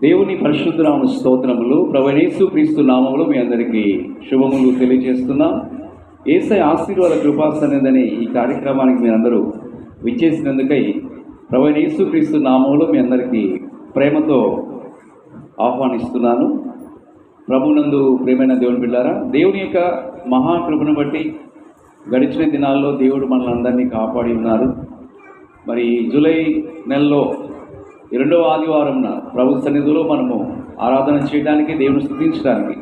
దేవుని పరిశుద్ధ నామ స్తోత్రములు. ప్రభువైన యేసుక్రీస్తు నామములో మీ అందరికీ శుభములు తెలియజేస్తున్నాం. యేసయ్య ఆశీర్వాద కృపా సన్నిధిని ఈ కార్యక్రమానికి మీరందరూ విచ్చేసినందుకై ప్రభువైన యేసుక్రీస్తు నామములో మీ అందరికీ ప్రేమతో ఆహ్వానిస్తున్నాను. ప్రభునందు ప్రేమైన దేవుని బిడ్డారా, దేవుని యొక్క మహాకృపను బట్టి గడిచిన దినాల్లో దేవుడు మనల్ని అందరినీ కాపాడి ఉన్నారు. మరి జూలై నెలలో 2వ ఆదివారంన ప్రభు సన్నిధిలో మనము ఆరాధన చేయడానికి, దేవుని స్తుతించడానికి,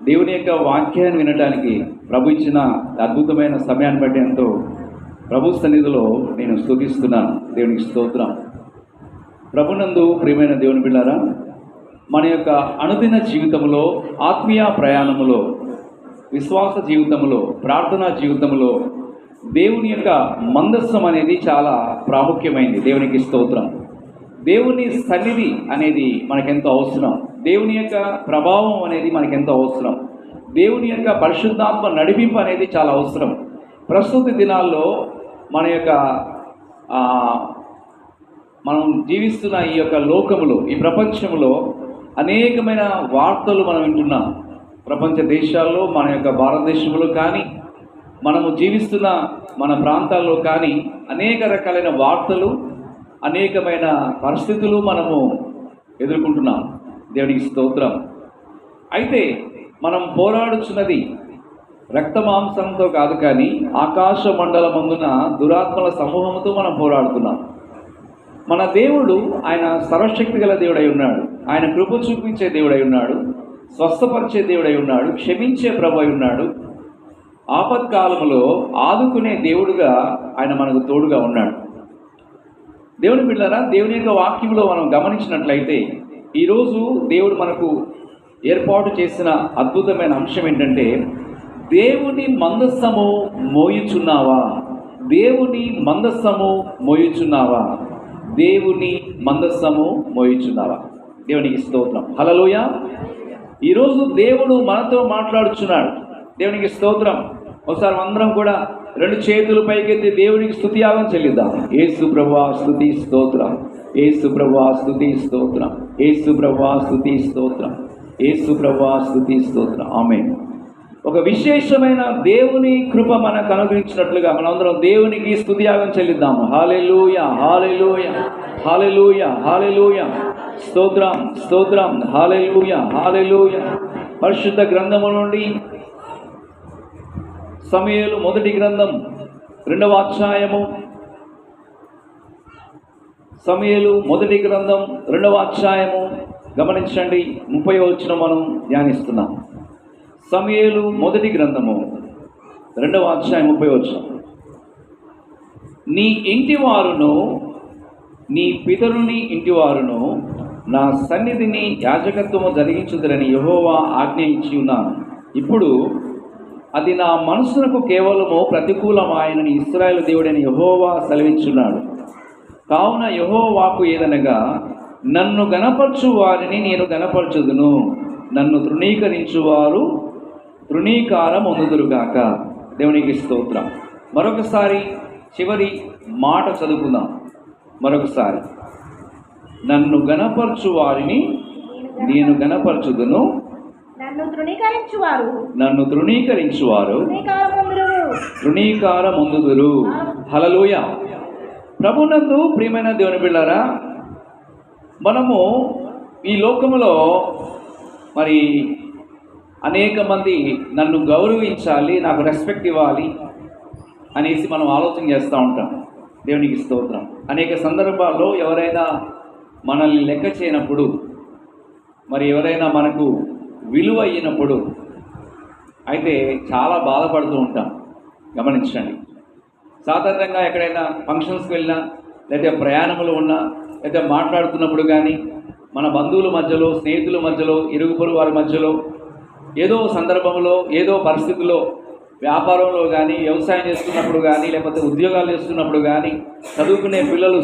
దేవుని యొక్క వాక్యాన్ని వినడానికి ప్రభు ఇచ్చిన అద్భుతమైన సమయాన్ని బట్టి ఎంతో ప్రభు సన్నిధిలో నేను స్తుతిస్తున్నాను. దేవునికి స్తోత్రం. ప్రభునందు ప్రియమైన దేవుని బిడ్డారా, మన యొక్క అనుదిన జీవితంలో, ఆత్మీయ ప్రయాణములో, విశ్వాస జీవితంలో, ప్రార్థనా జీవితంలో దేవుని యొక్క మందస్సం అనేది చాలా ప్రాముఖ్యమైనది. దేవునికి స్తోత్రం. దేవుని సన్నిధి అనేది మనకెంతో అవసరం. దేవుని యొక్క ప్రభావం అనేది మనకెంతో అవసరం. దేవుని యొక్క పరిశుద్ధాత్మ నడిపింపు అనేది చాలా అవసరం. ప్రస్తుత దినాల్లో మన యొక్క మనం జీవిస్తున్న ఈ యొక్క లోకములో, ఈ ప్రపంచంలో అనేకమైన వార్తలు మనం వింటున్నాం. ప్రపంచ దేశాల్లో, మన యొక్క భారతదేశంలో కానీ, మనము జీవిస్తున్న మన ప్రాంతాల్లో కానీ అనేక రకాలైన వార్తలు, అనేకమైన పరిస్థితులు మనము ఎదుర్కొంటున్నాం. దేవునికి స్తోత్రం. అయితే మనం పోరాడుచున్నది రక్త మాంసంతో కాదు, కానీ ఆకాశ మండలమందున దురాత్మల సమూహంతో మనం పోరాడుతున్నాం. మన దేవుడు ఆయన సర్వశక్తి గల దేవుడై ఉన్నాడు. ఆయన కృప చూపించే దేవుడై ఉన్నాడు. స్వస్థపరిచే దేవుడై ఉన్నాడు. క్షమించే ప్రభు అయి ఉన్నాడు. ఆపత్కాలంలో ఆదుకునే దేవుడుగా ఆయన మనకు తోడుగా ఉన్నాడు. దేవుని బిడ్డలారా, దేవుని యొక్క వాక్యంలో మనం గమనించినట్లయితే ఈరోజు దేవుడు మనకు ఏర్పాటు చేసిన అద్భుతమైన అంశం ఏంటంటే, దేవుని మందస్సము మోయుచున్నావా? దేవుని మందస్సము మోయుచున్నావా? దేవుని మందస్సము మోయుచున్నావా? దేవునికి స్తోత్రం. హల్లెలూయా. ఈరోజు దేవుడు మనతో మాట్లాడుచున్నాడు. దేవునికి స్తోత్రం. ఒకసారి అందరం కూడా 2 చేతులు పైకెత్తి దేవునికి స్తుతియాగం చెల్లిద్దాం. యేసు ప్రభువా స్తుతి స్తోత్రం, యేసు ప్రభువా స్తుతి స్తోత్రం, యేసు ప్రభువా స్తుతి స్తోత్రం, యేసు ప్రభువా స్తుతి స్తోత్రం. ఆమేన్. ఒక విశేషమైన దేవుని కృప మనకు అనుగ్రహించినట్లుగా మనందరం దేవునికి స్తుతియాగం చెల్లిద్దాం. హల్లెలూయా, హల్లెలూయా, హల్లెలూయా, హల్లెలూయా. స్తోత్రం, స్తోత్రం. హల్లెలూయా, హల్లెలూయా. పరిశుద్ధ గ్రంథము నుండి సమూయేలు మొదటి గ్రంథం 2వ అధ్యాయము, సమూయేలు మొదటి గ్రంథం 2వ అధ్యాయము గమనించండి. 30వ వచనం మనం ధ్యానిస్తున్నాం. సమూయేలు మొదటి గ్రంథము 2వ అధ్యాయం 30వ వచనం. నీ ఇంటి వారును నీ పితరుని ఇంటి వారును నా సన్నిధిని యాజకత్వము జరిగించుదరని యెహోవా ఆజ్ఞ ఇచ్చి ఉన్నాను. ఇప్పుడు అది నా మనసునకు కేవలము ప్రతికూలమాయనని ఇశ్రాయేలు దేవుడైన యెహోవా సెలవిచ్చున్నాడు. కావున యెహోవాకు ఏదనగా, నన్ను గణపరచు వారిని నేను గణపరచుదును, నన్ను తృణీకరించువారు తృణీకారం పొందుదురుగాక. దేవునికి స్తోత్రం. మరొకసారి చివరి మాట చదువుకుందాం. మరొకసారి, నన్ను గణపరచు వారిని నేను గణపరచుదును, నన్ను తృణీకరించువారు తృణీకారమొందుదురు. హల్లెలూయా. ప్రభునందు ప్రియమైన దేవుని బిడ్డలారా, మనము ఈ లోకములో మరి అనేక మంది నన్ను గౌరవించాలి, నాకు రెస్పెక్ట్ ఇవ్వాలి అనేసి మనం ఆలోచన చేస్తూ ఉంటాం. దేవునికి స్తోత్రం. అనేక సందర్భాల్లో ఎవరైనా మనల్ని లెక్క చేయనప్పుడు, మరి ఎవరైనా మనకు విలువ అయినప్పుడు అయితే చాలా బాధపడుతూ ఉంటాం. గమనించండి. సాధారణంగా ఎక్కడైనా ఫంక్షన్స్కి వెళ్ళినా, లేదా ప్రయాణంలో ఉన్నా, లేదా మాట్లాడుతున్నప్పుడు కానీ, మన బంధువుల మధ్యలో, స్నేహితుల మధ్యలో, ఇరుగు పొరుగు వారి మధ్యలో, ఏదో సందర్భంలో, ఏదో పరిస్థితుల్లో, వ్యాపారంలో కానీ, వ్యవసాయం చేస్తున్నప్పుడు కానీ, లేకపోతే ఉద్యోగాలు చేస్తున్నప్పుడు కానీ, చదువుకునే పిల్లలు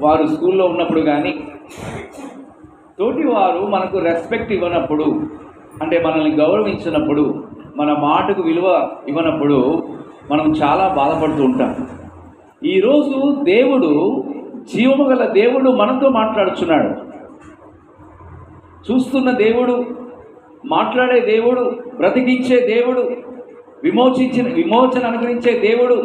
వారు స్కూల్లో ఉన్నప్పుడు కానీ, తోటి వారు మనకు రెస్పెక్ట్ ఇవ్వనప్పుడు, అంటే మనల్ని గౌరవించినప్పుడు, మన మాటకు విలువ ఇవ్వనప్పుడు మనం చాలా బాధపడుతూ ఉంటాం. ఈరోజు దేవుడు, జీవము గల దేవుడు మనతో మాట్లాడుచున్నాడు. చూస్తున్న దేవుడు, మాట్లాడే దేవుడు, బ్రతికించే దేవుడు, విమోచన అనుగ్రహించే దేవుడు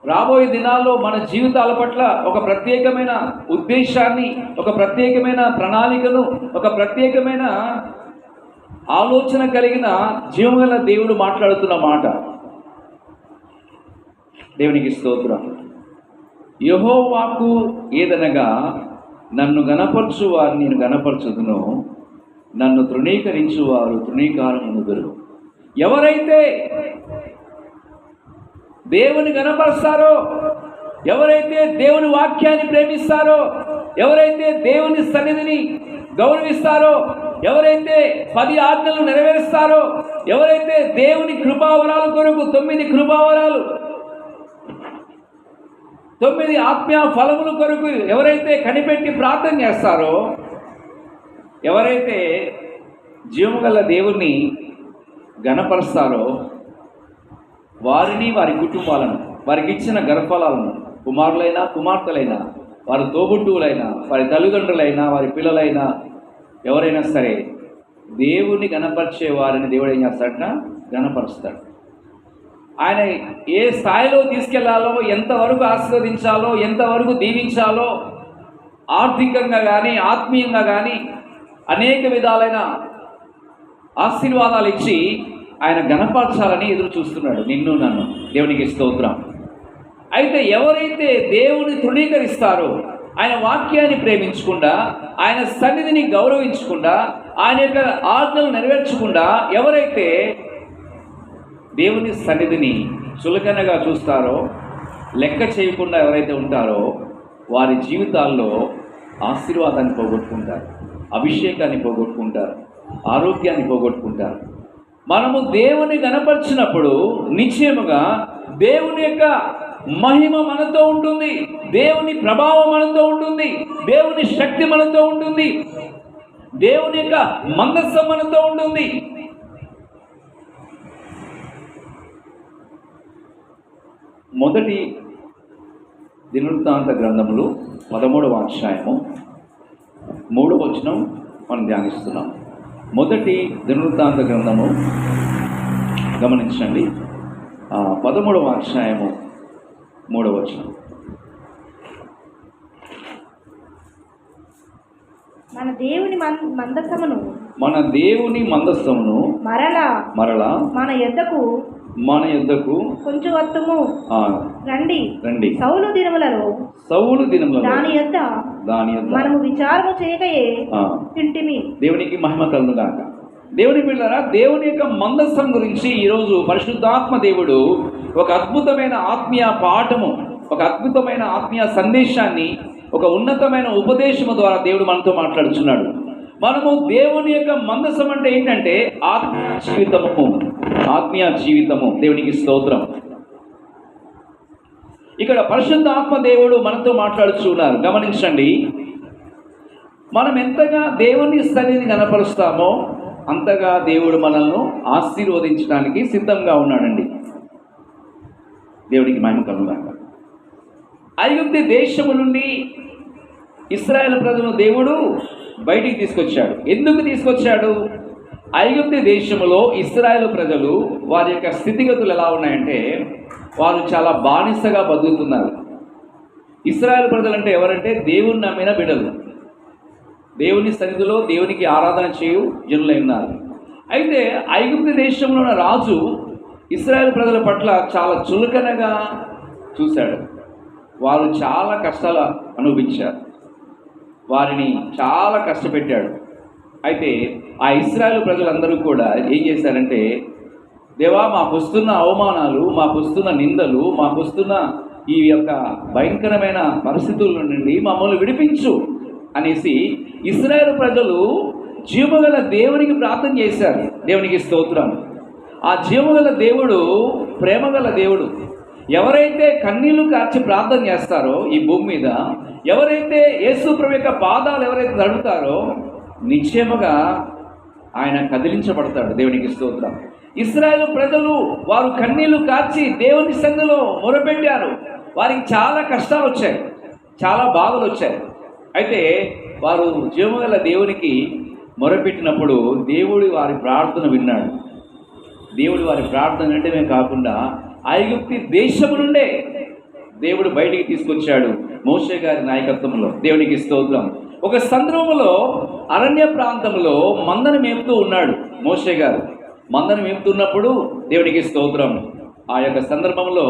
రాబోయే దినాల్లో మన జీవితాల పట్ల ఒక ప్రత్యేకమైన ఉద్దేశాన్ని, ఒక ప్రత్యేకమైన ప్రణాళికను, ఒక ప్రత్యేకమైన ఆలోచన కలిగిన జీవగల దేవుడు మాట్లాడుతున్న మాట. దేవునికి స్తోత్రం. యెహోవాకు ఏదనగా, నన్ను గణపరచు వారు నేను గణపరచుదును, నన్ను తృణీకరించు వారు తృణీకారమునుదురు. ఎవరైతే దేవుని గణపరుస్తారో, ఎవరైతే దేవుని వాక్యాన్ని ప్రేమిస్తారో, ఎవరైతే దేవుని సన్నిధిని గౌరవిస్తారో, ఎవరైతే 10 ఆజ్ఞలు నెరవేరుస్తారో, ఎవరైతే దేవుని కృపావరాల కొరకు 9 కృపావరాలు, 9 ఆత్మీయ ఫలముల కొరకు ఎవరైతే కనిపెట్టి ప్రార్థన చేస్తారో, ఎవరైతే జీవగల దేవుణ్ణి గణపరుస్తారో, వారిని, వారి కుటుంబాలను, వారికి ఇచ్చిన గర్భఫలాలను, కుమారులైనా కుమార్తెలైనా, వారి తోబుట్టువులైనా, వారి తల్లిదండ్రులైనా, వారి పిల్లలైనా, ఎవరైనా సరే దేవుని గణపరిచే వారిని దేవుడు ఏం చేస్తాడట? గణపరుస్తాడు. ఆయన ఏ స్థాయిలో తీసుకెళ్లాలో, ఎంతవరకు ఆశీర్వదించాలో, ఎంతవరకు దీవించాలో, ఆర్థికంగా కానీ ఆత్మీయంగా కానీ అనేక విధాలైన ఆశీర్వాదాలు ఇచ్చి ఆయన గణపరచాలని ఎదురు చూస్తున్నాడు, నిన్ను నన్ను. దేవునికి స్తోత్రం. అయితే ఎవరైతే దేవుని తృణీకరిస్తారో, ఆయన వాక్యాన్ని ప్రేమించకుండా, ఆయన సన్నిధిని గౌరవించకుండా, ఆయన యొక్క ఆజ్ఞలు నెరవేర్చకుండా ఎవరైతే దేవుని సన్నిధిని చులకనగా చూస్తారో, లెక్క చేయకుండా ఎవరైతే ఉంటారో, వారి జీవితాల్లో ఆశీర్వాదాన్ని పోగొట్టుకుంటారు, అభిషేకాన్ని పోగొట్టుకుంటారు, ఆరోగ్యాన్ని పోగొట్టుకుంటారు. మనము దేవుని గణపరిచినప్పుడు నిశ్చయముగా దేవుని యొక్క మహిమ మనతో ఉంటుంది, దేవుని ప్రభావం మనతో ఉంటుంది, దేవుని శక్తి మనతో ఉంటుంది, దేవుని యొక్క మందస్సం మనతో ఉంటుంది. మొదటి దినవృత్తాంత గ్రంథములు 13వ అధ్యాయము 3వ వచనం మనం ధ్యానిస్తున్నాం. మొదటి దినవృత్తాంత గ్రంథము గమనించండి, 13వ అధ్యాయము 3వ వచనం. మన దేవుని మందస్సమును మరలా మన యొద్దకు కొంచెం వత్తుము రండి. సౌలు దినములలో దాని యొద్ద మనము విచారము చేయకయే తింటిమి. దేవునికి మహిమ కలుగును గాక. దేవుని పిల్లరా, దేవుని యొక్క మందస్సం గురించి ఈరోజు పరిశుద్ధాత్మ దేవుడు ఒక అద్భుతమైన ఆత్మీయ పాఠము, ఒక అద్భుతమైన ఆత్మీయ సందేశాన్ని, ఒక ఉన్నతమైన ఉపదేశము ద్వారా దేవుడు మనతో మాట్లాడుచున్నాడు. మనము దేవుని యొక్క మందస్సం అంటే ఏంటంటే ఆత్మీయ జీవితము. దేవునికి స్తోత్రం. ఇక్కడ పరిశుద్ధాత్మ దేవుడు మనతో మాట్లాడుచున్నారు. గమనించండి, మనం ఎంతగా దేవుని సన్నిధిని కనపరుస్తామో అంతగా దేవుడు మనల్ని ఆశీర్వదించడానికి సిద్ధంగా ఉన్నాడండి. దేవుడికి మహిమ కలుగుగాక. ఐగుప్తు దేశము నుండి ఇశ్రాయేలు ప్రజలను దేవుడు బయటికి తీసుకొచ్చాడు. ఎందుకు తీసుకొచ్చాడు? ఐగుప్తు దేశంలో ఇశ్రాయేలు ప్రజలు, వారి యొక్క స్థితిగతులు ఎలా ఉన్నాయంటే, వారు చాలా బానిసగా బతుకుతున్నారు. ఇశ్రాయేలు ప్రజలు అంటే ఎవరంటే దేవుని నమ్మిన బిడ్డలు, దేవుని సన్నిధిలో దేవునికి ఆరాధన చేయు జనులై ఉన్నారు. అయితే ఐగుప్తు దేశంలో ఉన్న రాజు ఇశ్రాయేలు ప్రజల పట్ల చాలా చులకనగా చూశాడు. వారు చాలా కష్టాలు అనుభవించారు, వారిని చాలా కష్టపెట్టాడు. అయితే ఆ ఇశ్రాయేలు ప్రజలందరూ కూడా ఏం చేశారంటే, దేవా, మాకు వస్తున్న అవమానాలు, మాకు వస్తున్న నిందలు, మాకు వస్తున్న ఈ యొక్క భయంకరమైన పరిస్థితుల నుండి మమ్మల్ని విడిపించు అనేసి ఇశ్రాయేలు ప్రజలు జీవగల దేవునికి ప్రార్థన చేశారు. దేవునికి స్తోత్రం. ఆ జీవగల దేవుడు ప్రేమగల దేవుడు. ఎవరైతే కన్నీళ్లు కార్చి ప్రార్థన చేస్తారో ఈ భూమి మీద, ఎవరైతే యేసు ప్రభు యొక్క పాదాలు ఎవరైతే తడుతారో నిశ్చయముగా ఆయన కదిలించబడతాడు. దేవునికి స్తోత్రం. ఇశ్రాయేలు ప్రజలు వారు కన్నీళ్లు కార్చి దేవుని సన్నిధిలో మొరపెట్టారు. వారికి చాలా కష్టాలు వచ్చాయి, చాలా బాధలు వచ్చాయి. అయితే వారు జీవగల దేవునికి మొరపెట్టినప్పుడు దేవుడు వారి ప్రార్థన విన్నాడు. దేవుడు వారి ప్రార్థన వినడమే కాకుండా ఐగుప్తి దేశము నుండే దేవుడు బయటికి తీసుకొచ్చాడు మోషే గారి నాయకత్వంలో. దేవునికి స్తోత్రం. ఒక సందర్భంలో అరణ్య ప్రాంతంలో మందను మేపుతూ ఉన్నాడు మోషే గారు. మందను మేపుతున్నప్పుడు దేవునికి స్తోత్రం, ఆ యొక్క సందర్భంలో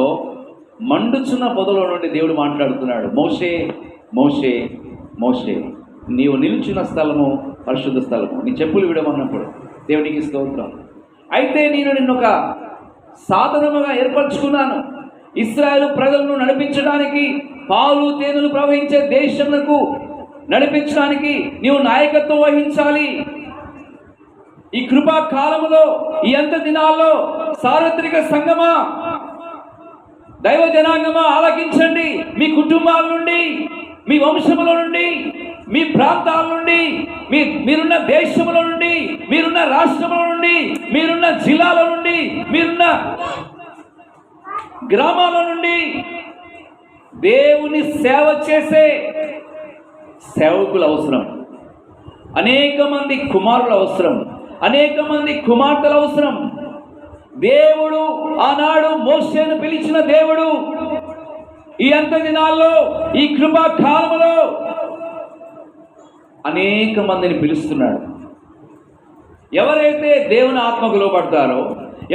మండుచున్న పొదలో నుండి దేవుడు మాట్లాడుతున్నాడు, మోషే మోషే మోషే, నీవు నిల్చున్న స్థలము పరిశుద్ధ స్థలము, నీ చెప్పులు విడమన్నప్పుడు. దేవునికి స్తోత్రం. అయితే నేను నిన్ను ఒక సాధనముగా ఏర్పరచుకున్నాను, ఇశ్రాయేలు ప్రజలను నడిపించడానికి, పాలు తేనెలు ప్రవహించే దేశములకు నడిపించడానికి నీవు నాయకత్వం వహించాలి. ఈ కృపా కాలములో, ఈ అంత దినాల్లో సార్వత్రిక సంఘమా, దైవ జనాంగమా ఆలకించండి. మీ కుటుంబాల నుండి, మీ వంశముల నుండి, మీ ప్రాంతాల నుండి, మీరున్న దేశముల నుండి, మీరున్న రాష్ట్రముల నుండి, మీరున్న జిల్లాల నుండి, మీరున్న గ్రామాల నుండి దేవుని సేవ చేసే సేవకులు అవసరం. అనేక మంది కుమారులు అవసరం, అనేక మంది కుమార్తెలు అవసరం. దేవుడు ఆనాడు మోషేను పిలిచిన దేవుడు ఈ అంత దినాల్లో, ఈ కృపా కాలములో అనేక మందిని పిలుస్తున్నాడు. ఎవరైతే దేవుని ఆత్మకు లోబడతారో,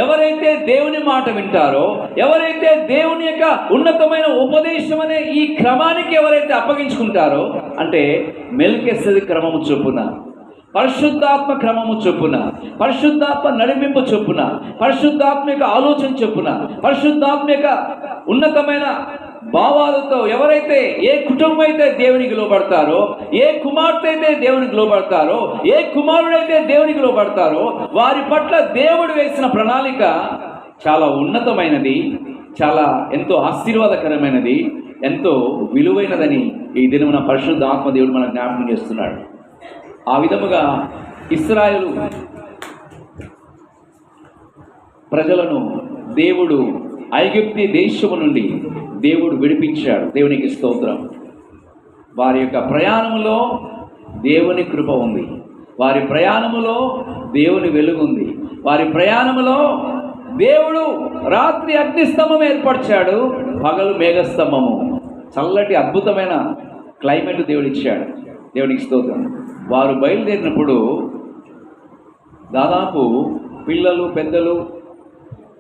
ఎవరైతే దేవుని మాట వింటారో, ఎవరైతే దేవుని యొక్క ఉన్నతమైన ఉపదేశం అనే ఈ క్రమానికి ఎవరైతే అప్పగించుకుంటారో, అంటే మెల్కిసెదెకు క్రమము చొప్పున, పరిశుద్ధాత్మ క్రమము చొప్పున, పరిశుద్ధాత్మ నడిపింపు చొప్పున, పరిశుద్ధాత్మ యొక్క ఆలోచన చొప్పున, పరిశుద్ధాత్మ యొక్క ఉన్నతమైన భావాలతో ఎవరైతే, ఏ కుటుంబం అయితే దేవునికి లోబడతారో, ఏ కుమార్తె అయితే దేవునికి లోబడతారో, ఏ కుమారుడైతే దేవునికి లోబడతారో, వారి పట్ల దేవుడు వేసిన ప్రణాళిక చాలా ఉన్నతమైనది, చాలా ఎంతో ఆశీర్వాదకరమైనది, ఎంతో విలువైనదని ఈ దినమున పరిశుద్ధ ఆత్మ దేవుడు మనకు జ్ఞాపకం చేస్తున్నాడు. ఆ విధముగా ఇశ్రాయేలు ప్రజలను దేవుడు ఐగుప్తి దేశము నుండి దేవుడు విడిపించాడు. దేవునికి స్తోత్రం. వారి యొక్క ప్రయాణములో దేవుని కృప ఉంది, వారి ప్రయాణములో దేవుని వెలుగు ఉంది, వారి ప్రయాణములో దేవుడు రాత్రి అగ్నిస్తంభం ఏర్పరిచాడు, పగలు మేఘస్తంభము. చల్లటి అద్భుతమైన క్లైమేట్ దేవుడు ఇచ్చాడు. దేవునికి స్తోత్రం. వారు బయలుదేరినప్పుడు దాదాపు పిల్లలు, పెద్దలు,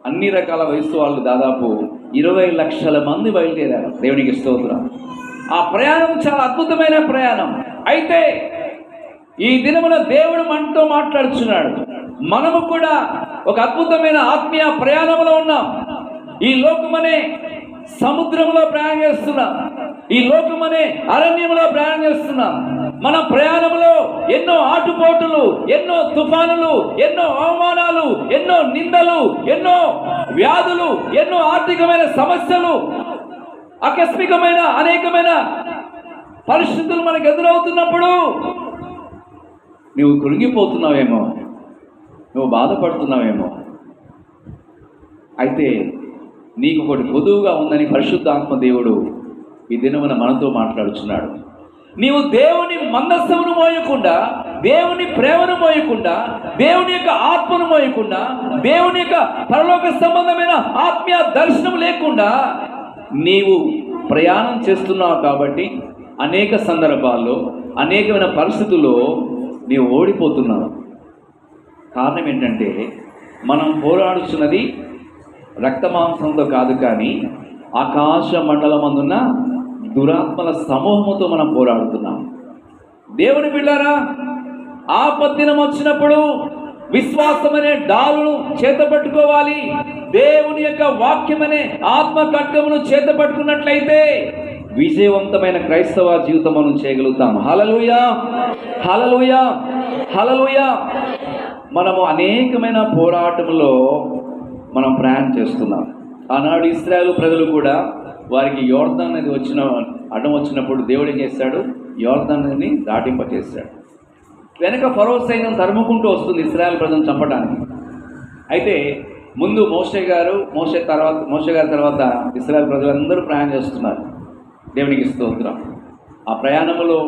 అన్ని రకాల వయసు వాళ్ళు దాదాపు 20 లక్షల మంది బయలుదేరారు. దేవునికి స్తోత్రం. ఆ ప్రయాణం చాలా అద్భుతమైన ప్రయాణం. అయితే ఈ దినమున దేవుడు మనతో మాట్లాడుచున్నాడు. మనము కూడా ఒక అద్భుతమైన ఆత్మీయ ప్రయాణంలో ఉన్నాం. ఈ లోకమనే సముద్రంలో ప్రయాణం చేస్తున్నాం, ఈ లోకమనే అరణ్యంలో ప్రయాణం చేస్తున్నాం. మన ప్రయాణంలో ఎన్నో ఆటుపోటులు, ఎన్నో తుఫానులు, ఎన్నో అవమానాలు, ఎన్నో నిందలు, ఎన్నో వ్యాధులు, ఎన్నో ఆర్థికమైన సమస్యలు, ఆకస్మికమైన అనేకమైన పరిస్థితులు మనకు ఎదురవుతున్నప్పుడు నువ్వు కృంగిపోతున్నావేమో, నువ్వు బాధపడుతున్నావేమో. అయితే నీకు ఒకటి పొదువుగా ఉందని పరిశుద్ధాత్మ దేవుడు ఈ దినమున మనతో మాట్లాడుచున్నాడు. నీవు దేవుని మందస్సమును మోయకుండా, దేవుని ప్రేమను మోయకుండా, దేవుని యొక్క ఆత్మను మోయకుండా, దేవుని యొక్క పరలోక సంబంధమైన ఆత్మీయ దర్శనం లేకుండా నీవు ప్రయాణం చేస్తున్నావు. కాబట్టి అనేక సందర్భాల్లో, అనేకమైన పరిస్థితుల్లో నీవు ఓడిపోతున్నావు. కారణం ఏంటంటే మనం పోరాడుతున్నది రక్తమాంసంతో కాదు, కానీ ఆకాశ మండలమందున్న దురాత్మల సమూహముతో మనం పోరాడుతున్నాం. దేవుని బిడ్డలారా, ఆపత్తినం వచ్చినప్పుడు విశ్వాసం అనే డాలును చేత పట్టుకోవాలి. దేవుని యొక్క వాక్యం అనే ఆత్మ ఖడ్గమును చేత పట్టుకున్నట్లయితే విజయవంతమైన క్రైస్తవ జీవితం మనం చేయగలుగుతాం. హల్లెలూయా, హల్లెలూయా, హల్లెలూయా. మనము అనేకమైన పోరాటంలో మనం ప్రయాణం చేస్తున్నాం. ఆనాడు ఇశ్రాయేలు ప్రజలు కూడా వారికి యోర్దాను నది అడ్డం వచ్చినప్పుడు దేవుడు ఏం చేశాడు? యోర్దాను నదిని దాటింపచేశాడు. వెనక ఫరో సైన్యం తరుముకుంటూ వస్తుంది ఇశ్రాయేలు ప్రజలను చంపడానికి. అయితే ముందు మోషే గారి తర్వాత ఇశ్రాయేలు ప్రజలందరూ ప్రయాణం చేస్తున్నారు. దేవునికి స్తోత్రం. ఆ ప్రయాణంలో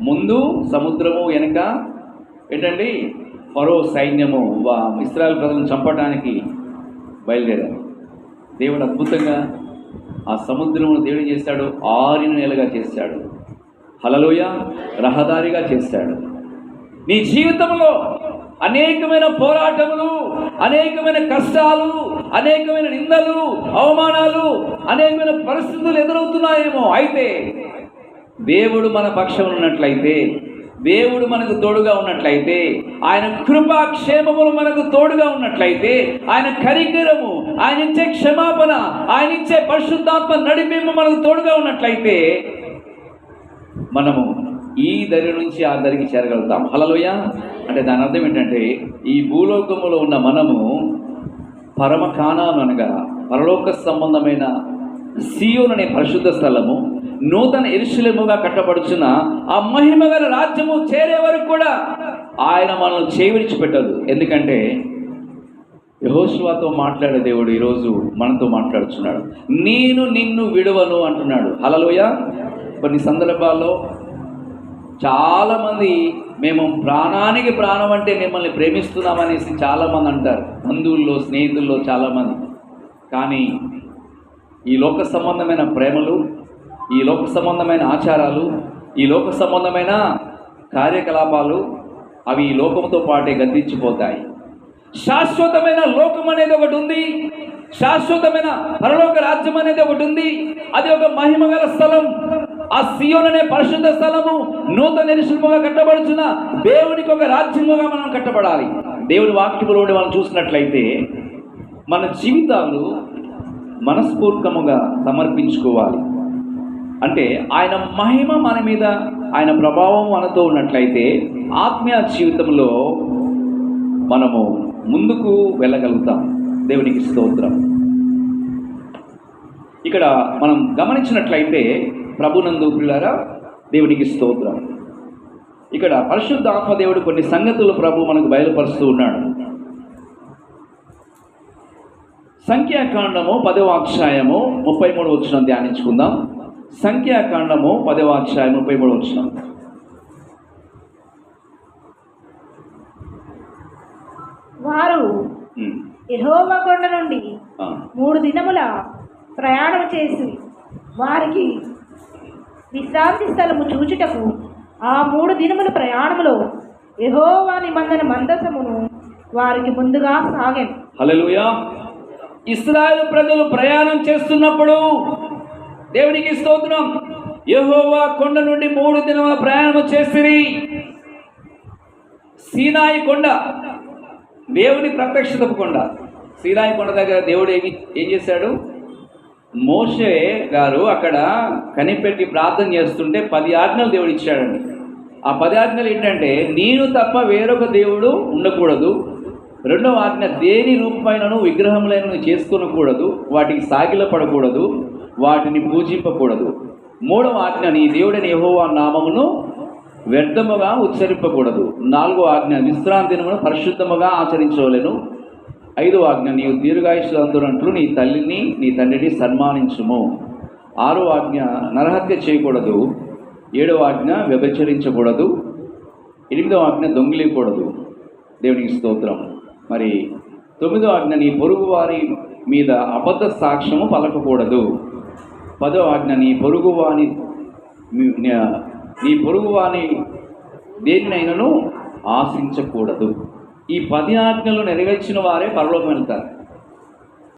ముందు సముద్రము, వెనక ఏంటండి ఫరో సైన్యము ఇశ్రాయేలు ప్రజలను చంపడానికి బయలుదేరారు. దేవుడు అద్భుతంగా ఆ సముద్రమును దేవుడు చేశాడు, ఆరిన నేలగా చేశాడు. హల్లెలూయ, రహదారిగా చేశాడు. నీ జీవితంలో అనేకమైన పోరాటములు, అనేకమైన కష్టాలు, అనేకమైన నిందలు, అవమానాలు, అనేకమైన పరిస్థితులు ఎదురవుతున్నాయేమో. అయితే దేవుడు మన పక్షం ఉన్నట్లయితే, దేవుడు మనకు తోడుగా ఉన్నట్లయితే, ఆయన కృపా క్షేమములు మనకు తోడుగా ఉన్నట్లయితే, ఆయన కనికరము, ఆయన ఇచ్చే క్షమాపణ, ఆయన ఇచ్చే పరిశుద్ధాత్మ నడిపింపు మనకు తోడుగా ఉన్నట్లయితే మనము ఈ దరి నుంచి ఆ దరికి చేరగలుగుతాం. హల్లెలూయా. అంటే దాని అర్థం ఏంటంటే, ఈ భూలోకములో ఉన్న మనము పరమ కానాను అనగా పరలోక సంబంధమైన సియోను అనే పరిశుద్ధ స్థలము, నూతన యెరూషలేముగా కట్టబడుచున్న ఆ మహిమ గల రాజ్యము చేరే వరకు కూడా ఆయన మనల్ని చేవిడిచిపెట్టదు. ఎందుకంటే యెహోషువతో మాట్లాడే దేవుడు ఈరోజు మనతో మాట్లాడుతున్నాడు. నేను నిన్ను విడువను అంటున్నాడు. హల్లెలూయా. కొన్ని సందర్భాల్లో చాలామంది మేము ప్రాణానికి ప్రాణం అంటే మిమ్మల్ని ప్రేమిస్తున్నామనేసి చాలామంది అంటారు, బంధువుల్లో, స్నేహితుల్లో చాలామంది. కానీ ఈ లోక సంబంధమైన ప్రేమలు, ఈ లోక సంబంధమైన ఆచారాలు, ఈ లోక సంబంధమైన కార్యకలాపాలు అవి ఈ లోకంతో పాటే గతించిపోతాయి. శాశ్వతమైన లోకం అనేది ఒకటి ఉంది, శాశ్వతమైన పరలోక రాజ్యం అనేది ఒకటి ఉంది. అది ఒక మహిమ గల స్థలం. ఆ సియోను అనే పరిశుద్ధ స్థలము నూతన యెరూషలేముగా కట్టబడుచున్న దేవునికి ఒక రాజ్యముగా మనం కట్టబడాలి. దేవుని వాక్యములో మనం చూసినట్లయితే మన జీవితాలు మనస్ఫూర్తిగా సమర్పించుకోవాలి. అంటే ఆయన మహిమ మన మీద, ఆయన ప్రభావం మనతో ఉన్నట్లయితే ఆత్మీయ జీవితంలో మనము ముందుకు వెళ్ళగలుగుతాం. దేవునికి స్తోత్రం. ఇక్కడ మనం గమనించినట్లయితే ప్రభునందు ప్రియులారా, దేవునికి స్తోత్రం. ఇక్కడ పరిశుద్ధ ఆత్మదేవుడు కొన్ని సంగతులు ప్రభు మనకు బయలుపరుస్తూ ఉన్నాడు. సంఖ్యాకాండము 10వ అధ్యాయము 33వ వచనం ధ్యానించుకుందాం. సంఖ్యాకాండము 10వ అధ్యాయం 33వ వచనం. వారు యెహోవా కొండ నుండి 3 దినముల ప్రయాణం చేసి వారికి విశ్రాంతి స్థలము చూచుటకు ఆ 3 దినముల ప్రయాణములో యెహోవా నిబంధన మందసమును వారికి ముందుగా సాగెను. హల్లెలూయా. ఇశ్రాయేలు ప్రజలు ప్రయాణం చేస్తున్నప్పుడు దేవునికి స్తోత్రం, యెహోవా కొండ నుండి 3 దినముల ప్రయాణం చేసిరి. సీనాయి కొండ దేవుని ప్రత్యక్షత కొండ. సీనాయి కొండ దగ్గర దేవుడు ఏం చేశాడు? మోషే గారు అక్కడ కనిపెట్టి ప్రార్థన చేస్తుంటే 10 ఆజ్ఞలు దేవుడు ఇచ్చాడండి. ఆ 10 ఆజ్ఞలు ఏంటంటే, నేను తప్ప వేరొక దేవుడు ఉండకూడదు. 2వ ఆజ్ఞ, దేని రూపమైనను విగ్రహములైనను చేసుకొనకూడదు, వాటికి సాగిలపడకూడదు, వాటిని పూజింపకూడదు. 3వ ఆజ్ఞ, నీ దేవుడైన యెహోవా నామమును వ్యర్థముగా ఉచ్చరింపకూడదు. 4వ ఆజ్ఞ, విశ్రాంతి దినమును పరిశుద్ధముగా ఆచరించవలెను. 5వ ఆజ్ఞ, నీవు దీర్ఘాయుష్లందునట్లు నీ తల్లిని నీ తండ్రిని సన్మానించుము. 6వ ఆజ్ఞ, నరహత్య చేయకూడదు. 7వ ఆజ్ఞ, వ్యభిచరించకూడదు. 8వ ఆజ్ఞ, దొంగిలియకూడదు. దేవునికి స్తోత్రం. మరి 9వ ఆజ్ఞ, నీ పొరుగు వారి మీద అబద్ధ సాక్ష్యము పలకకూడదు. 10వ ఆజ్ఞ, నీ పొరుగువాని దేనినైనను ఆశించకూడదు. ఈ 10 ఆజ్ఞలు నెరవేర్చిన వారే పరలోకం వెళ్తారు.